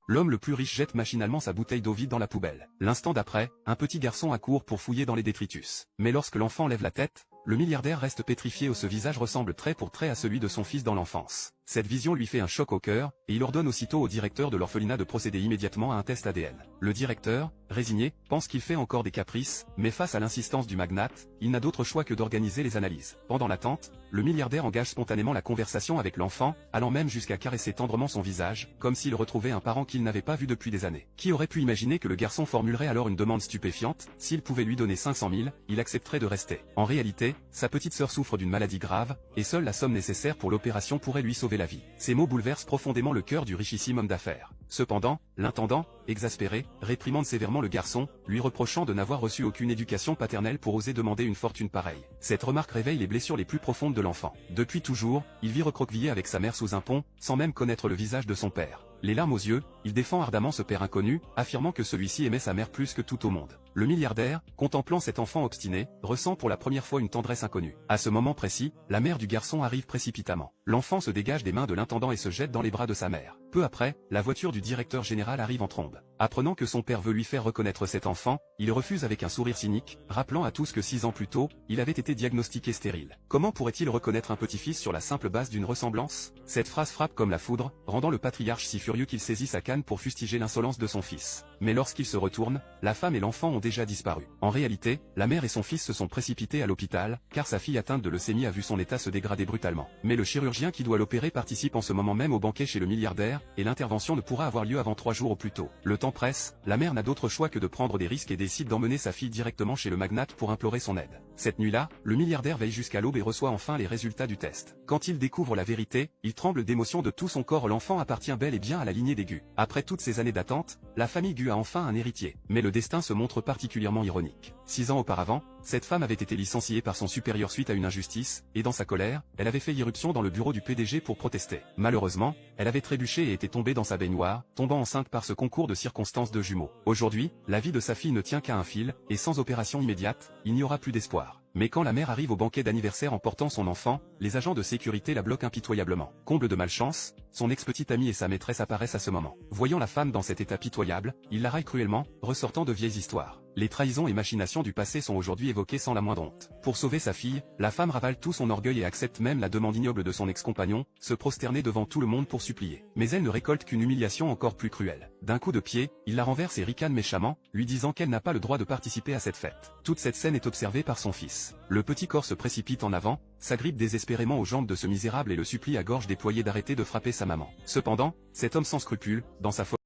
l'homme le plus riche jette machinalement sa bouteille d'eau vide dans la poubelle. L'instant d'après, un petit garçon accourt pour fouiller dans les détritus. Mais lorsque l'enfant lève la tête, le milliardaire reste pétrifié. Ce visage ressemble trait pour trait à celui de son fils dans l'enfance. Cette vision lui fait un choc au cœur, et il ordonne aussitôt au directeur de l'orphelinat de procéder immédiatement à un test ADN. Le directeur, résigné, pense qu'il fait encore des caprices, mais face à l'insistance du magnate, il n'a d'autre choix que d'organiser les analyses. Pendant l'attente, le milliardaire engage spontanément la conversation avec l'enfant, allant même jusqu'à caresser tendrement son visage, comme s'il retrouvait un parent qu'il n'avait pas vu depuis des années. Qui aurait pu imaginer que le garçon formulerait alors une demande stupéfiante? S'il pouvait lui donner 500 000, il accepterait de rester. En réalité, sa petite sœur souffre d'une maladie grave, et seule la somme nécessaire pour l'opération pourrait lui sauver la vie. Ces mots bouleversent profondément le cœur du richissime homme d'affaires. Cependant, l'intendant, exaspéré, réprimande sévèrement le garçon, lui reprochant de n'avoir reçu aucune éducation paternelle pour oser demander une fortune pareille. Cette remarque réveille les blessures les plus profondes de l'enfant. Depuis toujours, il vit recroquevillé avec sa mère sous un pont, sans même connaître le visage de son père. Les larmes aux yeux, il défend ardemment ce père inconnu, affirmant que celui-ci aimait sa mère plus que tout au monde. Le milliardaire, contemplant cet enfant obstiné, ressent pour la première fois une tendresse inconnue. À ce moment précis, la mère du garçon arrive précipitamment. L'enfant se dégage des mains de l'intendant et se jette dans les bras de sa mère. Peu après, la voiture du directeur général arrive en trombe. Apprenant que son père veut lui faire reconnaître cet enfant, il refuse avec un sourire cynique, rappelant à tous que 6 ans plus tôt, il avait été diagnostiqué stérile. Comment pourrait-il reconnaître un petit-fils sur la simple base d'une ressemblance? Cette phrase frappe comme la foudre, rendant le patriarche si furieux qu'il saisit sa canne pour fustiger l'insolence de son fils. Mais lorsqu'il se retourne, la femme et l'enfant ont déjà disparu. En réalité, la mère et son fils se sont précipités à l'hôpital, car sa fille atteinte de leucémie a vu son état se dégrader brutalement. Mais le chirurgien qui doit l'opérer participe en ce moment même au banquet chez le milliardaire, et l'intervention ne pourra avoir lieu avant 3 jours au plus tôt. Le temps presse, la mère n'a d'autre choix que de prendre des risques et décide d'emmener sa fille directement chez le magnate pour implorer son aide. Cette nuit-là, le milliardaire veille jusqu'à l'aube et reçoit enfin les résultats du test. Quand il découvre la vérité, il tremble d'émotion de tout son corps. L'enfant appartient bel et bien à la lignée des Gu. Après toutes ces années d'attente, la famille Gu a enfin un héritier. Mais le destin se montre particulièrement ironique. 6 ans auparavant, cette femme avait été licenciée par son supérieur suite à une injustice, et dans sa colère, elle avait fait irruption dans le bureau du PDG pour protester. Malheureusement, elle avait trébuché et était tombée dans sa baignoire, tombant enceinte par ce concours de circonstances de jumeaux. Aujourd'hui, la vie de sa fille ne tient qu'à un fil, et sans opération immédiate, il n'y aura plus d'espoir. Mais quand la mère arrive au banquet d'anniversaire en portant son enfant, les agents de sécurité la bloquent impitoyablement. Comble de malchance, son ex-petite amie et sa maîtresse apparaissent à ce moment. Voyant la femme dans cet état pitoyable, il la raille cruellement, ressortant de vieilles histoires. Les trahisons et machinations du passé sont aujourd'hui évoquées sans la moindre honte. Pour sauver sa fille, la femme ravale tout son orgueil et accepte même la demande ignoble de son ex-compagnon, se prosterner devant tout le monde pour supplier. Mais elle ne récolte qu'une humiliation encore plus cruelle. D'un coup de pied, il la renverse et ricane méchamment, lui disant qu'elle n'a pas le droit de participer à cette fête. Toute cette scène est observée par son fils. Le petit corps se précipite en avant, s'agrippe désespérément aux jambes de ce misérable et le supplie à gorge déployée d'arrêter de frapper sa maman. Cependant, cet homme sans scrupules, dans sa folie,